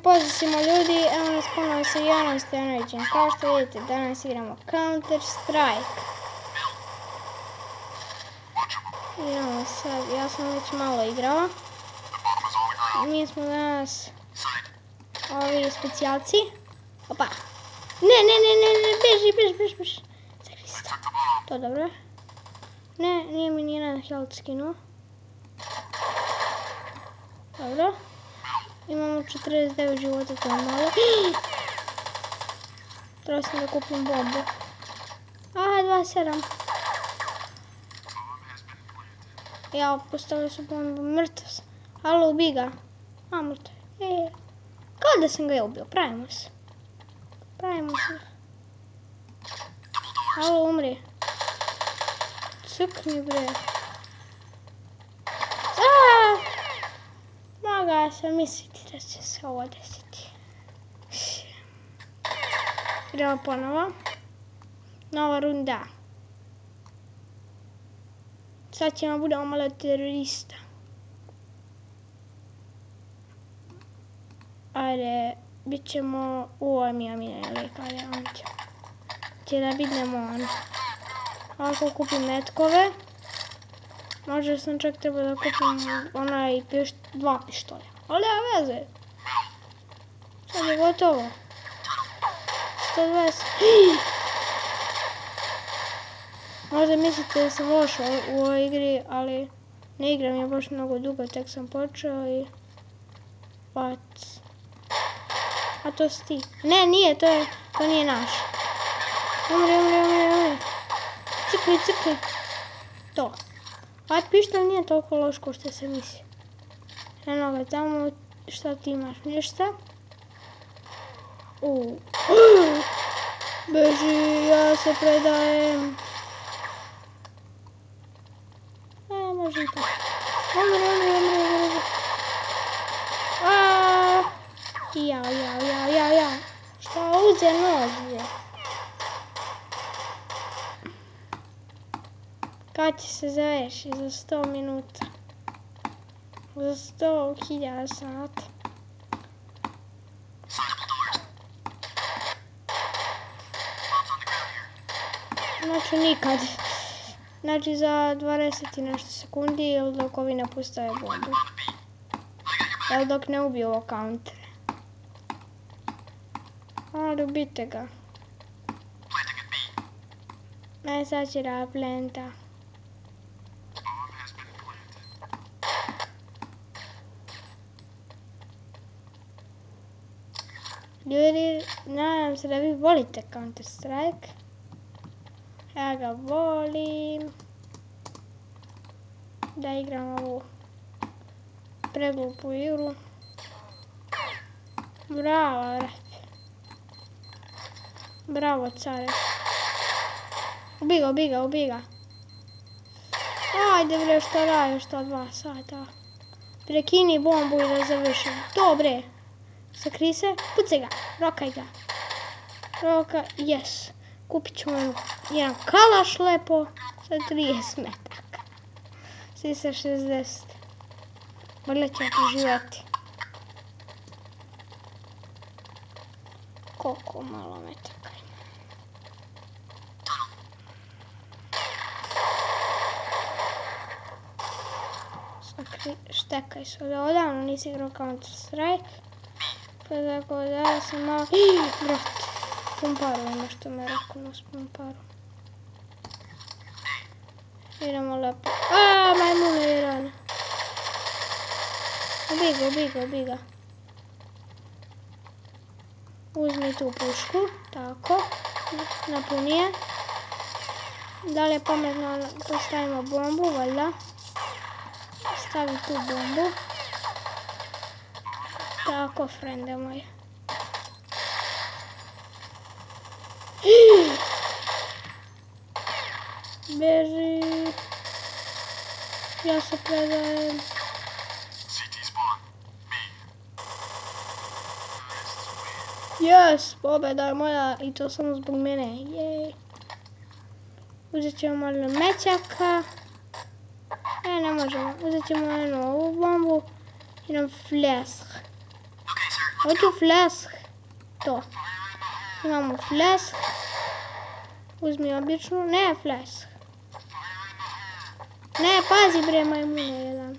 Pozdrav ljudi, evo nas ponovo sa Janom Stojanovićem. Kao što vidite, danas igramo Counter Strike. Igramo sad, ja sam već malo igrao. Mi smo danas ovi specijalci. Opa! Ne, beži. Sakri se. To dobro. Ne, nije mi nijedan health skinuo. Dobro. Imamo 49 života, to je malo. Trebao sam da kupim bombu. Aha, 27. Ja, postavio su bombu, mrtav sam. Halo, ubij ga. A, mrtav. Kao da sam ga ubio, pravimo se. Halo, umri. Crkni, bre. Mogao sam misliti da će se ovo desiti. Idemo ponovo. Nova runda. Sad ćemo budemo malo terorista. Ajde, bit ćemo... Ovo mi je omiljeni lik, ajde, on će da bidnemo on. Ako kupim metkove. Možda sam čak trebao da kupim onaj dva pištolja. Ali ja veze. Sad je gotovo. 120. Možda mislite da sam loš u ovoj igri, ali ne igram je baš mnogo dugo, tek sam počeo i... What? A to si ti. Ne, nije, to nije naš. Umri. Crkni. To. Ovaj pištolj nije toliko loš ko što se misli. Eno ga tamo, šta ti imaš? Ništa? Beži, ja se predajem. Može i tako. Umri. Ja. Šta uze nož je? Kad će se završi? Za 100 minuta. Za 100.000 sata. Znači nikad. Znači za 20 i nešto sekundi ili dok ovi ne postave bombu. Ili dok ne ubiju ovo counter. Ali ubite ga. Ne, sad će da plenta. Ljudi, nadam se da vi volite Counter Strike. Ja ga volim. Da igram ovu preglupu igru. Bravo, rat. Bravo, care. Ubij ga. Ajde bre, što radiš, što 2 sata. Prekini bombu i da završim. Dobre. Sakri se, pucaj ga, rokaj ga. Yes. Kupit ćemo jedan kalaš lepo sa 30 metaka. Svi sa 60. Vrlo ćemo poživjeti. Koliko malo metaka. Štekaj se, odavno nisi igrao Counter Strike. Pa tako da sam malo... Brat, pumparu ima što me rekao nas pumparu. Idemo lepo. Majmune je rana. Ubij ga. Uzmi tu pušku, tako. Napuni je. Da li je pametno postavimo bombu, valjda. Stavi tu bombu. Tako, frende moje. Beži. Ja se predajem. Yes, pobjeda je moja i to samo zbog mene. Jej. Uzet ćemo malo mećaka. Ne možemo. Uzet ćemo jednu ovu bombu i nam flesk. Hoću flask. To. Imamo flask. Uzmi običnu. Ne flask. Ne, pazi bre majmune jedan.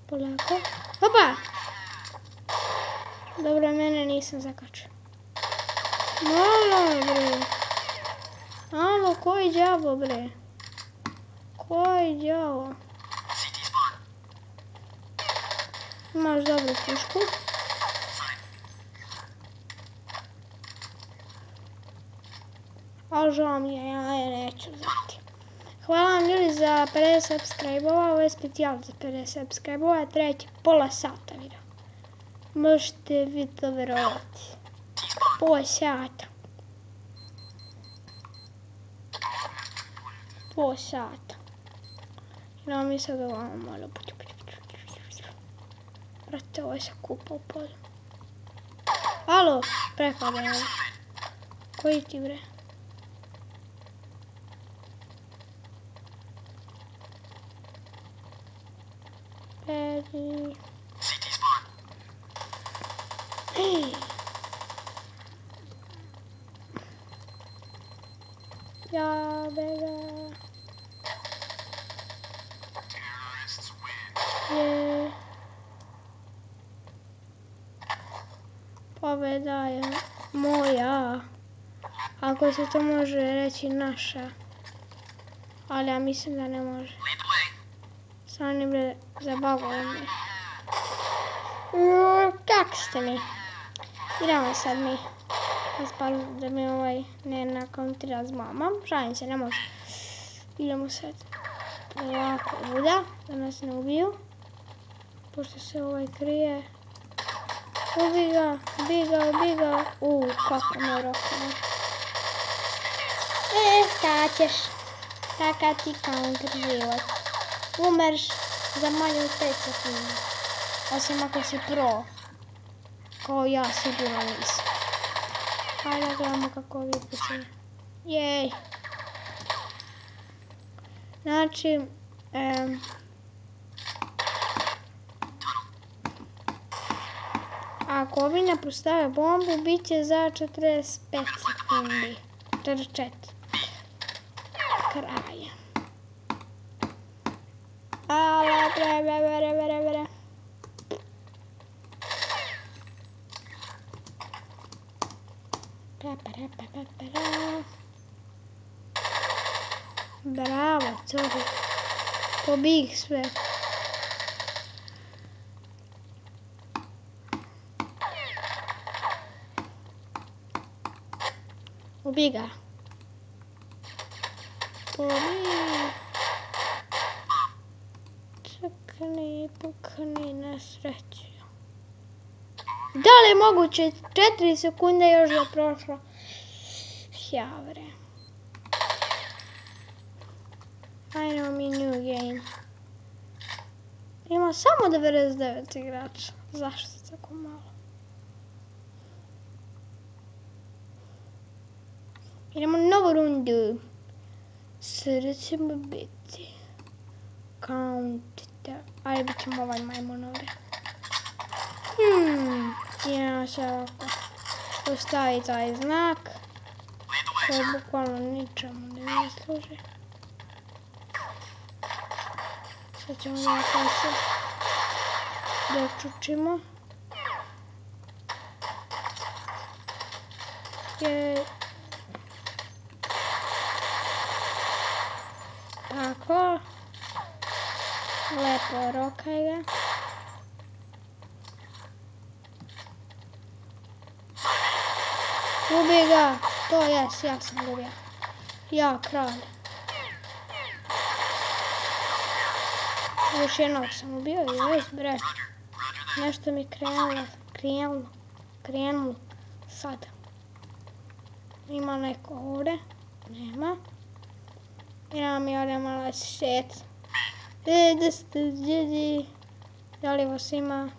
Polako. Hopa! Dobro, mene nisam zakačio. Malo bre. Alo, koji đavo bre? Koji đavo? Imaš dobru pušku. Ali žao mi je, ja je neću zvati. Hvala vam ljudi za 50 subscribe-ova, ovo je specijal za 50 subscribe-ova, treći pola sata video. Možete vi to verovati. Pola sata. Pola sata. No mi sad ovamo malo. Brate, ovo je se kupa u polju. Alo, prepada je ovo. Koji ti bre? Peri. Hej. Ja bega. Je. Pobjeda je moja. Ako se to može reći naša. Ali ja mislim da ne može. Samo ne bre zabavilo me. Kak ste mi? Idemo sad mi. Da mi ovaj ne nakountira s mamom. Šalim se, ne može. Idemo sad. Ovako uda, da nas ne ubiju. Pošto se ovaj krije. Ubi ga, ubi ga, ubi ga. Kako me rokne. Šta ćeš? Kaka ti counter život. Umreš za manje od 5 sekundi. Osim ako si pro. Kao ja sigurno nisam. Hajde da gledamo kako ovi pucaju. Jej. Znači, ako ovi ne postave bombu, bit će za 45 sekundi. 44. Kraja. Ala, bre. Bravo, curi. Pobih sve. Ubi ga. Pobih. Pukni na sreću. Da li je moguće? 4 sekunde još je prošlo. Javre. Ajmo mi new game. Ima samo 99 igrača. Zašto tako malo? Idemo na novu rundu. Sada ćemo biti. Countite. Ajde, bit ćemo ovaj majmun ovdje. Ja se ovako postavi taj znak. Koji bukvalno ničemu ne služi. Sad ćemo ovako se dočučimo. Tako. Lepo rokaj ga. Ubi ga. To jes, ja sam ubio. Ja, kralj. Još jednog sam ubio, jes bre. Nešto mi krenulo. Sad. Ima neko ovdje. Nema. Ja mi ovdje malo šet. Da ste ljudi. Da li vas ima?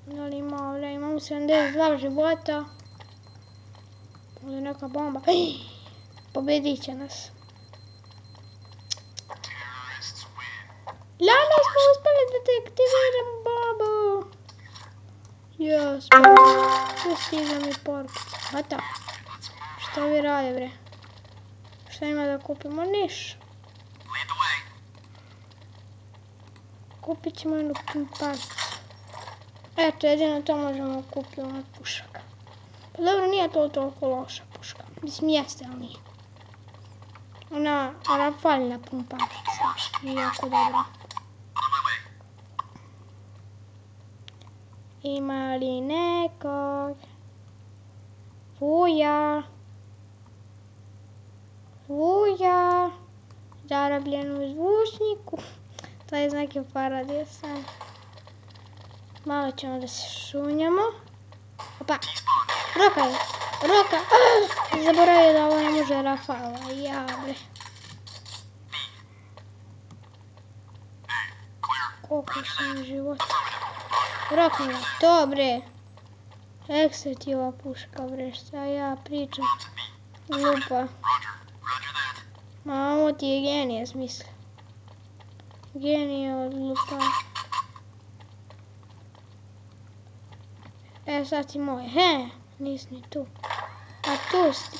Da li ima ovdje? Imamo 72 života. Ovdje neka bomba. Pobedit će nas. Lala, smo uspjeli da deaktiviramo bombu. Jes, tu stiže mi porkica. Hata. Šta vi rade, bre? Šta ima da kupimo? Niš. Kupit ćemo jednu pumparicu. Eto, jedino to možemo kupiti od pušaka. Pa dobro, nije to toliko loša puška. Mislim, jeste, ali nije. Ona rafalna pumparica je jako dobra. Ima li nekog? Vuja. Vuja. Zarobljen u zvučniku. To je znak paradisa. Malo ćemo da se šunjamo. Opa. Roka je. Roka. Zaboravio da ovo ne može rafala. Ja, bre. Koliko sam života. Roka je. To, bre. Ekstra ti ova puška, bre. Šta ja pričam. Glupa. Ma, ovo ti je genije smisla. Genije od lupa. E, sad si moj. He, nisi ni tu. A tu si.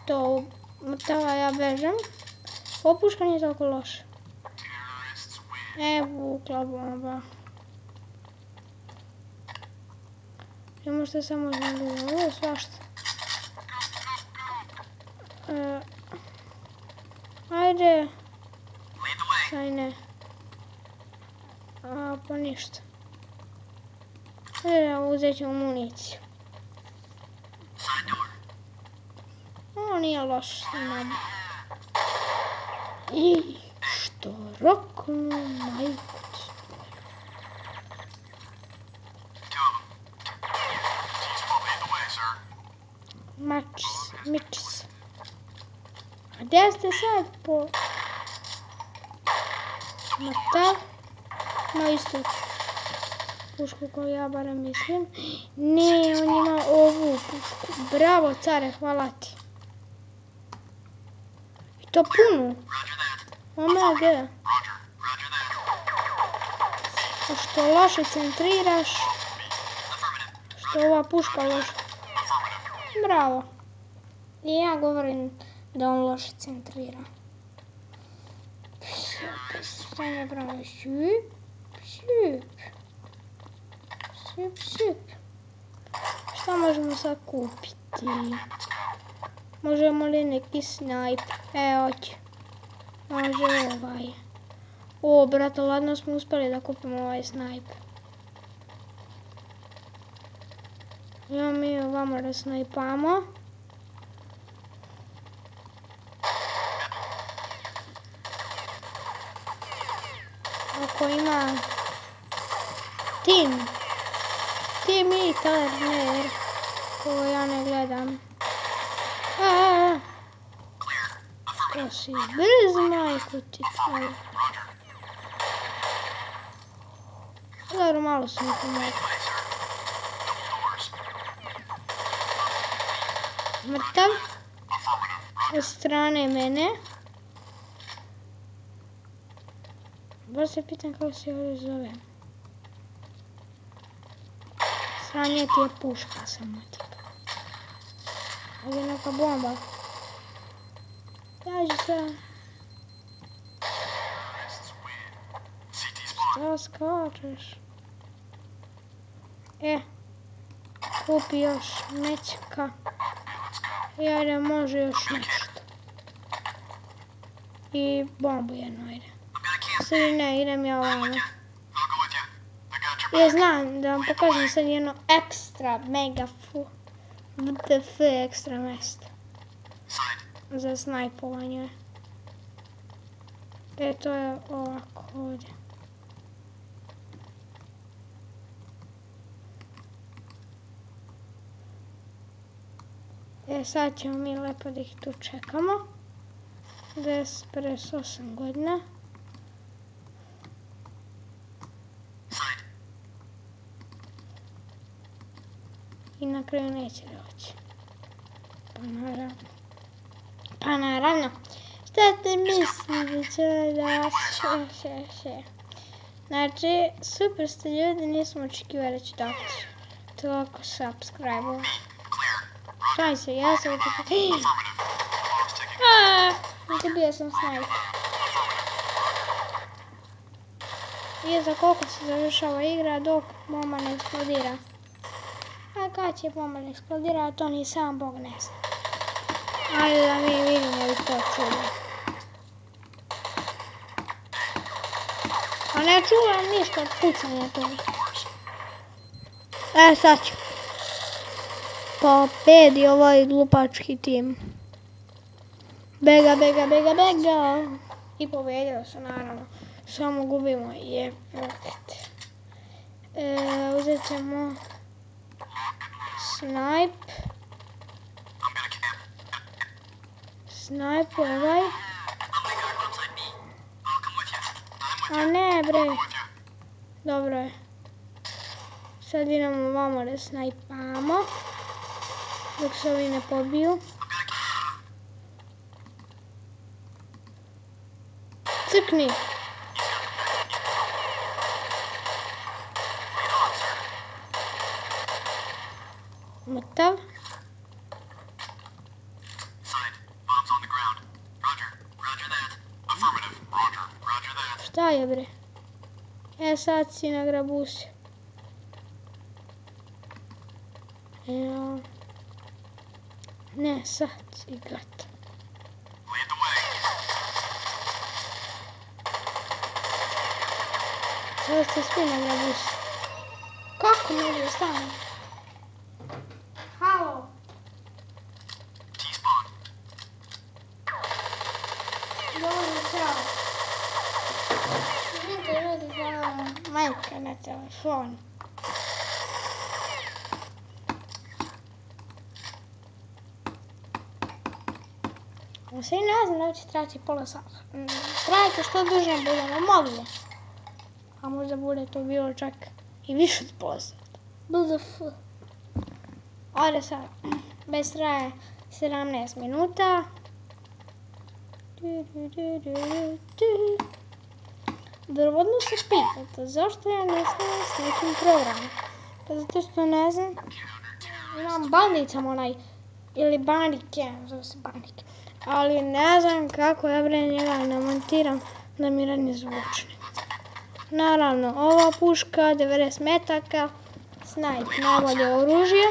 To, mrtava, ja bežem. Ovo puška nije toliko loša. E, vukla bomba. Ne možete samo izgledati. Ovo svašta. Ajde. Ajde. A, pa ništa. Uzet ćemo municiju. Ovo nije loš s nama. I što roknu majku. Mičis. A gdje ste sad po... Mrtav? Ma istu pušku koju ja barem mislim. Ne, on ima ovu pušku. Bravo, care, hvala ti. I to puno. Omega. A što loše centriraš. Što ova puška loše. Bravo. I ja govorim da on loše centrira. Šta ne bravo? Šup, šup. Šup, šup. Šta možemo sad kupiti? Možemo li neki snajp? Hoće. Može ovaj. O, brate, ladno smo uspjeli da kupimo ovaj snajp. Ja mi ovamo da snajpamo. Ako ima Tim i Turner, koga ja ne gledam. To si brz, majku ti tvoju. Dobro, malo sam mi pomogla. Mrtav. Od strane mene. Baš se pitam kako se ovdje zove. Sranje ti je puška samo tipa. Ovdje je neka bomba. Dađi se. Šta skačeš? Kupi još mečka. I ajde, može još nešto. I bombu jednu ajde. Sad ne, idem ja ovamo. Ja znam da vam pokažem sad jedno ekstra mega WTF ekstra mjesto. Za snajpovanje. To je ovako ovdje. Sad ćemo mi lepo da ih tu čekamo. 58 godina. I na kraju neće doći. Pa naravno. Šta te misli da će da... Znači, super ste ljudi, nisam očekivali da ću dobiti toliko subscribe-ova. Šalim se, ja sam očekivali. Izgubio sam snipe. I za koliko se završava igra dok bomba ne eksplodira. A kad će bomba ne eksplodira, to ni sam Bog ne zna. Ajde da mi vidimo i to čujem. A ne čuvam ništa od pucanja toga. Sad ću. Pobedi ovaj glupački tim. Bega, bega, bega, bega. I pobedilo se naravno. Samo gubimo je roket. Uzet ćemo snipe. Snipe ovaj. A ne bre. Dobro je. Sad idemo vamo da snajpamo. Dok se ovi ne pobiju. Crkni. Mrtav. Šta je bre? Sad si na grabusi. Ne, sad si gata. Sada ste svi na grabusi. Kako mi je stane? Halo? Dobro, čao. Vidite ljudi, hvala majka na telefon. Sve ne znam da će trajati pola sata. Trajite što duže budemo mogli. A možda bude to bilo čak i više od pola sata. BDF. Ovdje sad, bez traje 17 minuta. Vjerovatno se pitate zašto ja ne snimam s nekim programom. Pa zato što ne znam, imam bandicam onaj, ili bandike, zove se bandike. Ali ne znam kako ja bre njega namontiram da mi radni zvučnik. Naravno, ova puška, 90 metaka, snipe, najbolje oružje.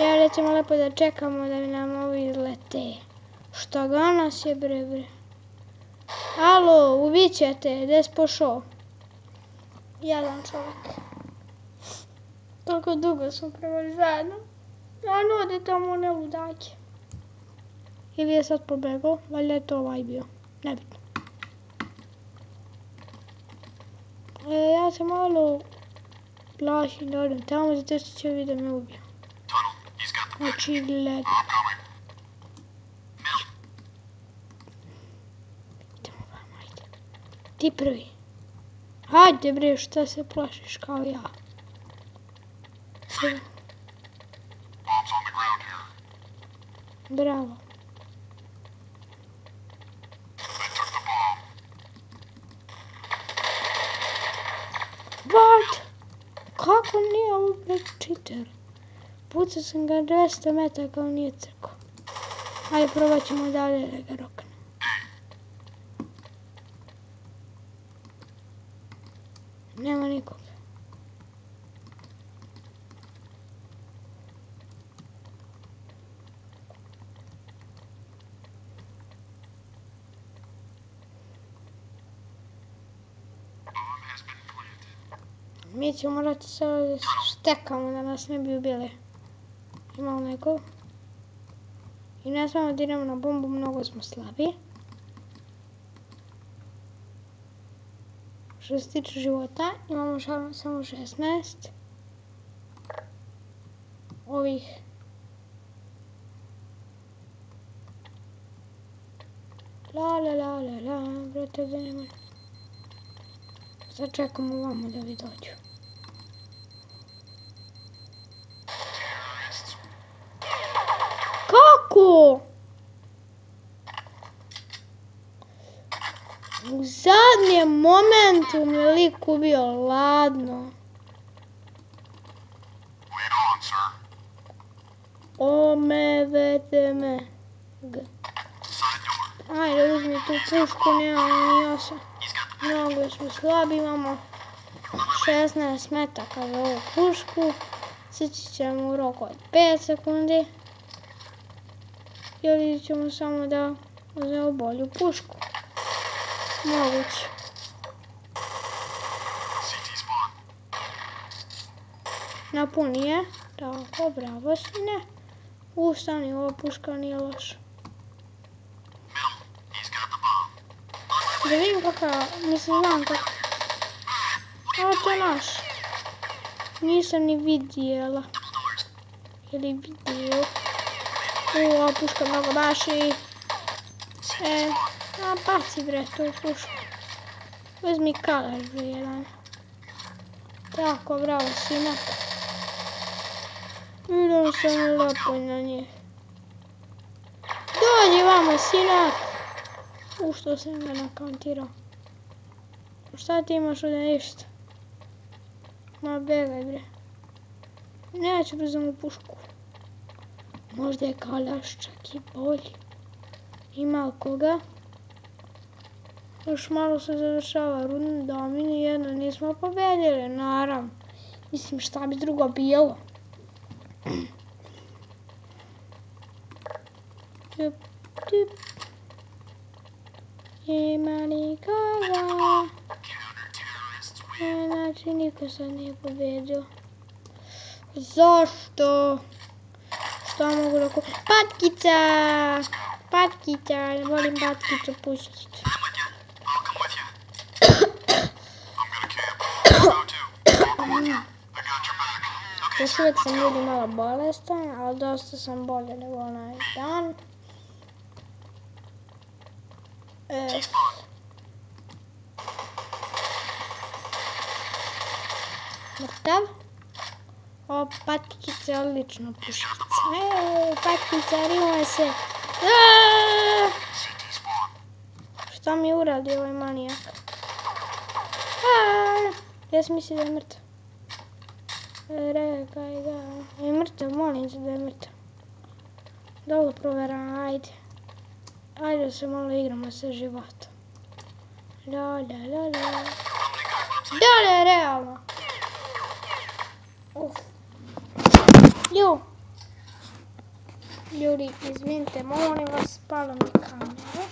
Ja ćemo lepo da čekamo da mi nam ovi izlete. Šta ga nas je bre. Alo, ubit ćete, gdje si pošao? Jadan čovjek. Toliko dugo smo provali zajedno. A ode tamo ne ludake. Ili je sad pobegao, valjda je to ovaj bio. Nebitno. Ja se malo plašim da odem tamo, zato što će ovi da me ubiju. Očigledno. Idemo vam, ajde. Ti prvi. Hajde bre, šta se plašiš kao ja? Bravo. What? Kako nije ovo cheater? Pucao sam ga 200 metaka, on nije crko. Ajde, probat ćemo dalje da ga rokne. Nema nikog. Mi ćemo morati se ovdje štekamo da nas ne bi ubili. Imamo nekog. I ne smemo da idemo na bombu, mnogo smo slabi. Što se tiče života, imamo samo 16. Ovih. La, brate, da nema. Sad čekamo vamo da vi dođu. Kako? U zadnji je momentum lik ubio ladno. OMVTM. Ajde, uzmi tu pušku, nemamo ni 8. Mnogo smo slabi, imamo 16 metaka za ovu pušku. Sići ćemo u roku od 5 sekundi. Ili ćemo samo da uzmemo bolju pušku. Moguće. Napuni je. Tako, bravo sine. Ustani, ova puška nije loša. Da vidim kakav, mislim znam kako. A to je naš. Nisam ni vidjela. Ili vidio. Ova puška mnogo baši. A baci bre tu pušku. Uzmi kalaš bre jedan. Tako, bravo sine. Idem sam lepo na njih. Dođi vamo sinak. Što sam ga nakantirao. Šta ti imaš ovdje ništa? Ma begaj bre. Neću da uzem u pušku. Možda je kalaš čak i bolji. Ima li koga? Još malo se završava runda, a mi nijedno nismo pobedili, naravno. Mislim, šta bi drugo bilo? Tup, tup. Ima li koga? Znači, niko sad nije pobedio. Zašto? Šta mogu da kupim? Patkica! Patkica, volim patkicu pustiti. Još uvijek sam ljudi malo bolestan, ali dosta sam bolje nego onaj dan. Mrtav. O, patkica je odlično pušica. Patkica, rimuj se. Šta mi uradi ovaj manijak? Ja sam mislio da je mrtav. Rekaj ga. Je mrtav, molim se da je mrtav. Dobro provjeram, ajde. Ajde da se malo igramo sa životom. La. Da, realno. Ljudi, izvinite, molim vas, spala mi kamera.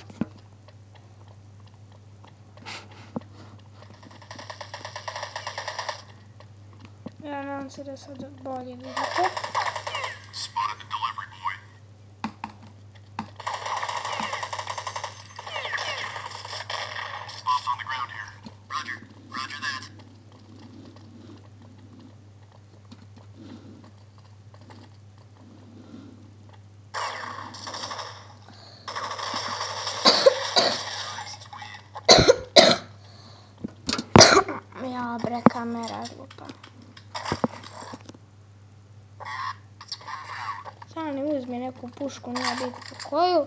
Ja nadam se da sad bolje vidite. Ja bre, kamera glupa. Stani, uzmi neku pušku, nije bitno koju.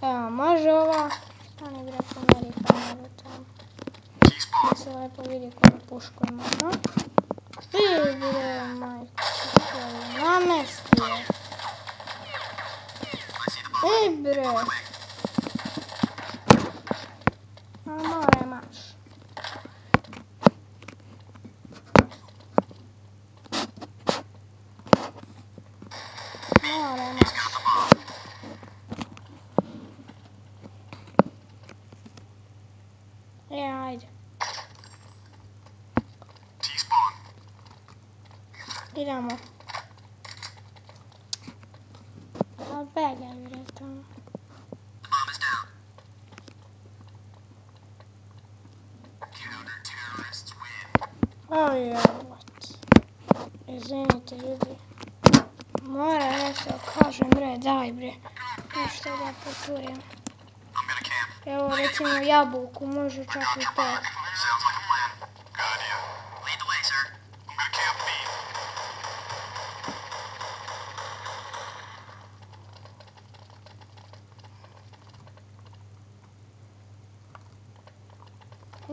Evo, može ova. Stani bre, pomeri kameru tamo. Da se lepo vidi koju pušku imamo. I bre, majko, koju namesti je. I bre. A more maš. Ajde. Idemo. Begaj bre tamo. Ojebot. Izvinite ljudi. Moram nešto kažem bre, daj bre. Nešto da potujem. Evo recimo jabuku, može čak i to.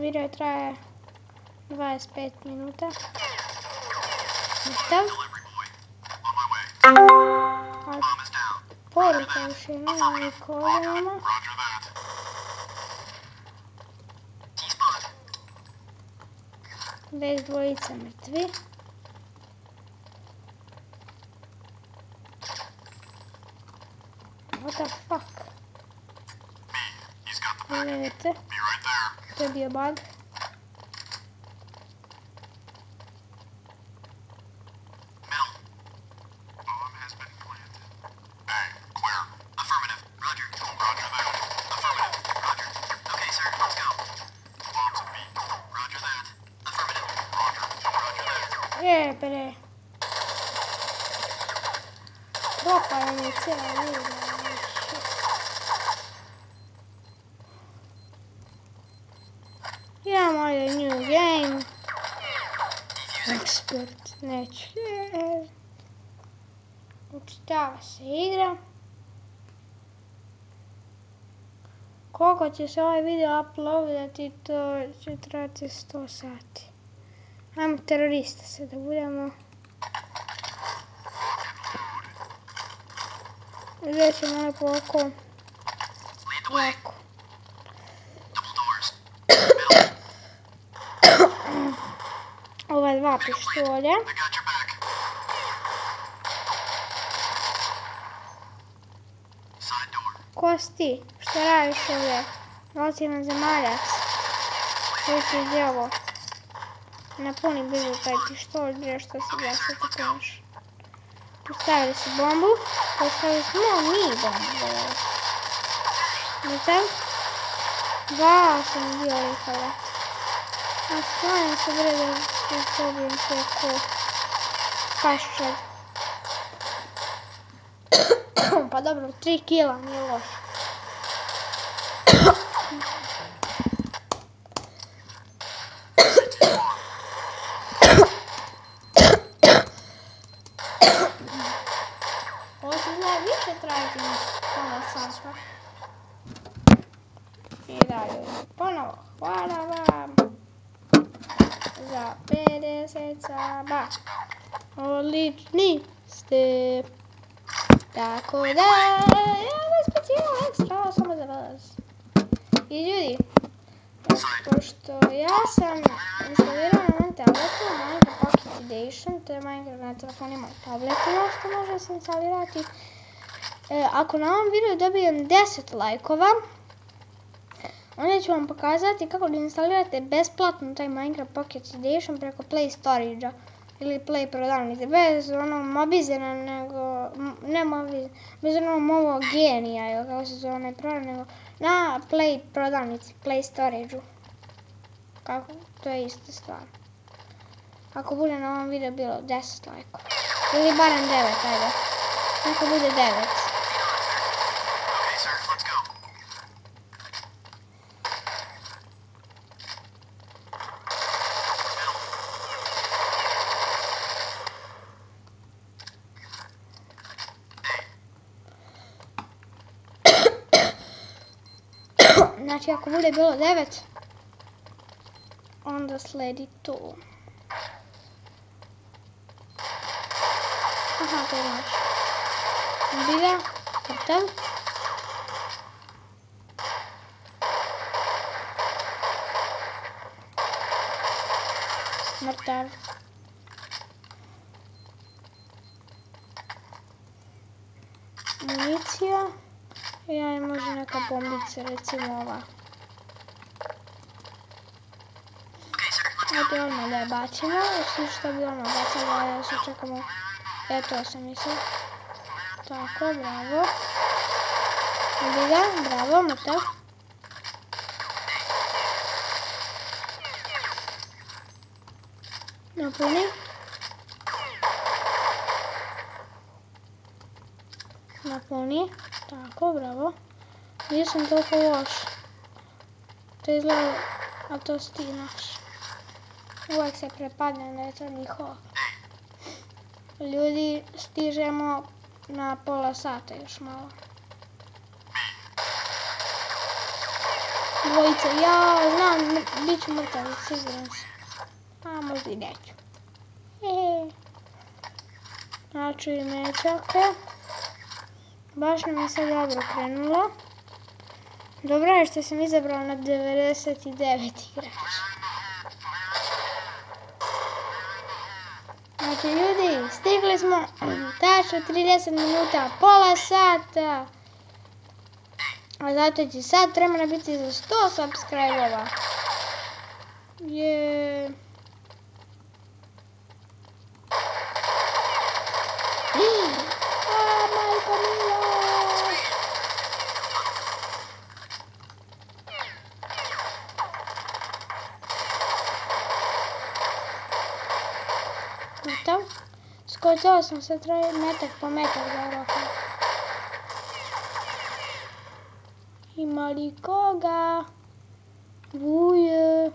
video traje 25 minuta. Mrtav. A poruka još je nema niko ovdje nema. Već dvojica mrtvi. What the fuck? Vidite, to je bio bug. Bre. Propala mi je cijela igra. Idemo ovdje new game. Expert. Neću. Učitava se igra. Koliko će se ovaj video uploadati, to će trati 100 sati. Ajmo terorista se da budemo. Uzet ćemo lepo oko. Ovako. Ova dva pištolja. Ko si ti? Što radiš ovdje? Relativno zemaljac. Koji ti je ovo? Napuni blizu taj pištolj, bre, što se glasati konaš. Postavili su bombu. Postavili smo mi bombu. Mrtav? Dva sam bio likala. A sklanjam se, bre, da pobijem sve ko paščar. Pa dobro, 3 kila, nije loše. Ovo se zna više trajati pola sata. I dalje, ponovo, hvala vam za 50 saba. Odlični ste. Tako da, imamo specijalno ekstra samo za vas. I ljudi, pošto ja sam instalirala na ovom tabletu Minecraft Pocket Edition, to je Minecraft na telefonima i tabletima što može se instalirati. Ako na ovom videu dobijem 10 lajkova, onda ću vam pokazati kako da instalirate besplatno taj Minecraft Pocket Edition preko Play Storage-a ili Play prodavnice, bez onog Mobizena, nego, ne Mobizena, bez onog Movo Genija, ili kako se zove onaj program, nego na Play prodavnici, Play Storage-u. Kako, to je ista stvar. Ako bude na ovom videu bilo 10 lajkova, ili barem 9, ajde, neka bude 9. Znači, ako bude bilo 9, onda sledi to. Aha, to je naš. Bila, mrtav. Mrtav. Municija. I može neka bombica, recimo ova. Ajde odmah da je bacimo, svi što bi odmah bacala, da se čekamo. To sam mislila. Tako, bravo. Vidi ga, bravo, mrtav. Napuni. Napuni. Tako, bravo. Nisam toliko loš. To izgleda, a to si ti naš. Uvijek se prepadnem da je to njihovo. Ljudi, stižemo na pola sata još malo. Dvojica, ja znam, bit ću mrtav, siguran sam. A možda i neću. Znači, mečake. Baš nam je sad dobro krenulo. Dobro je što sam izabrala na 99 igrača. Znači, ljudi, stigli smo tačno 30 minuta, pola sata. A zato će sad vremena biti za 100 subscribe-ova. Je. Majko mila. Gotovo. Skočila sam se metak po metak za roka. Ima li koga? Vuje.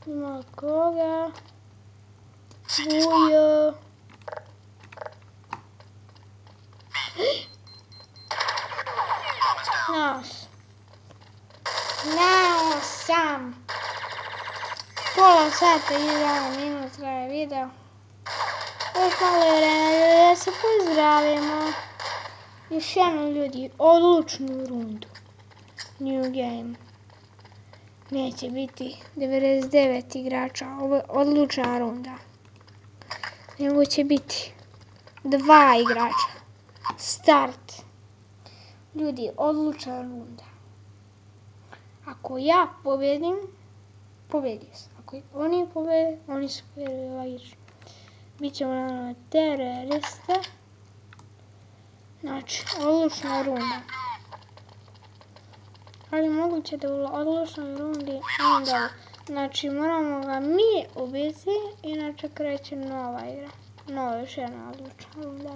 Ima koga? Vuje. Nao sam. Pola sata i 1 minut traje video. Još malo je vremena da se pozdravimo. Još jednom, ljudi, odlučnu rundu. New game. Neće biti 99 igrača, ovo je odlučna runda. Nego će biti 2 igrača. Start. Ljudi, odlučna runda. Ako ja pobjedim, pobjedio sam. Ako oni pobjede, oni su pobjedili logično. Bićemo na teroriste. Znači, odlučna runda. Ali moguće da u odlučnoj rundi onda, znači moramo ga mi ubiti, inače kreće nova igra. Nova još jedna odlučna runda.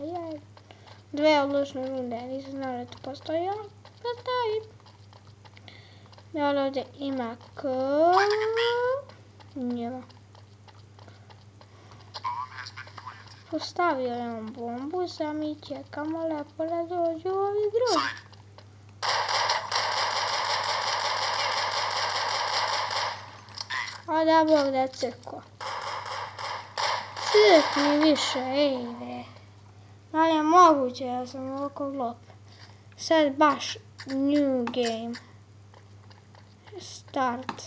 2 odlučne runde, nisam znala da to postoji, ali postoji. Da li ovdje ima njema. Postavio je on bombu, sad mi čekamo lepo da dođu ovi drugi. A da Bog da crkva. Crkni više, ej bre. Da li je moguće da sam ovako glop? Sad baš new game. Start.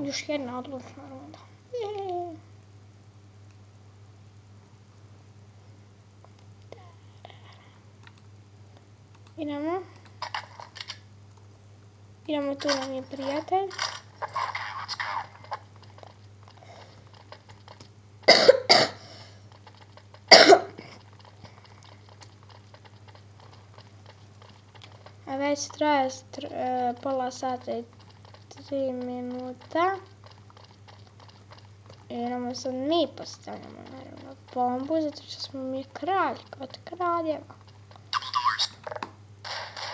Još jedna odlučna runda. Idemo. Idemo, tu nam je prijatelj. A već traje pola sata i 3 minuta. Idemo sad mi postavljamo naravno bombu, zato što smo mi kralj od kraljeva.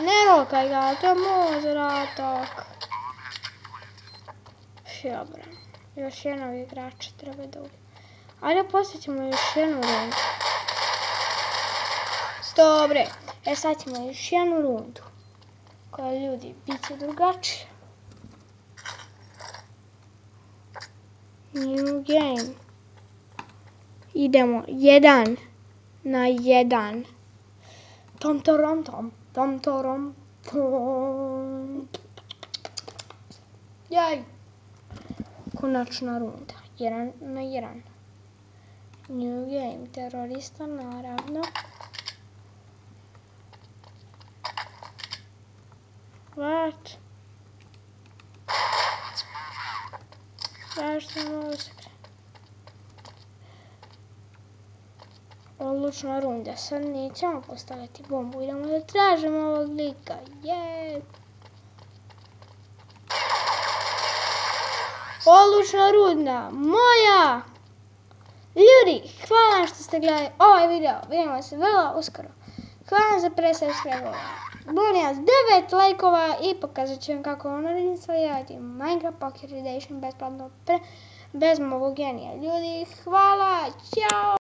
Ne rokaj ga, to je moj zadatak. Dobro, još jednog igrača treba da ubije. Ajde postavit još jednu rundu. Dobre, sad ćemo još jednu rundu. Koja, ljudi, bit će drugačije. New game. Idemo 1 na 1. Tom torom tom. Tom torom tom. Jaj. Konačna runda. 1 na 1. New game. Terorista, naravno. What? Zašto mogu se krenuti? Odlučna runda. Sad nećemo postaviti bombu. Idemo da tražimo ovog lika. Jeee! Odlučna runda. Moja! Ljudi, hvala vam što ste gledali ovaj video. Vidimo se vrlo uskoro. Hvala vam za presubscribe. Molim vas 9 lajkova i pokazat ću vam kako ono instalirati Minecraft Pocket Edition besplatno bez mog genija. Ljudi, hvala, ćao!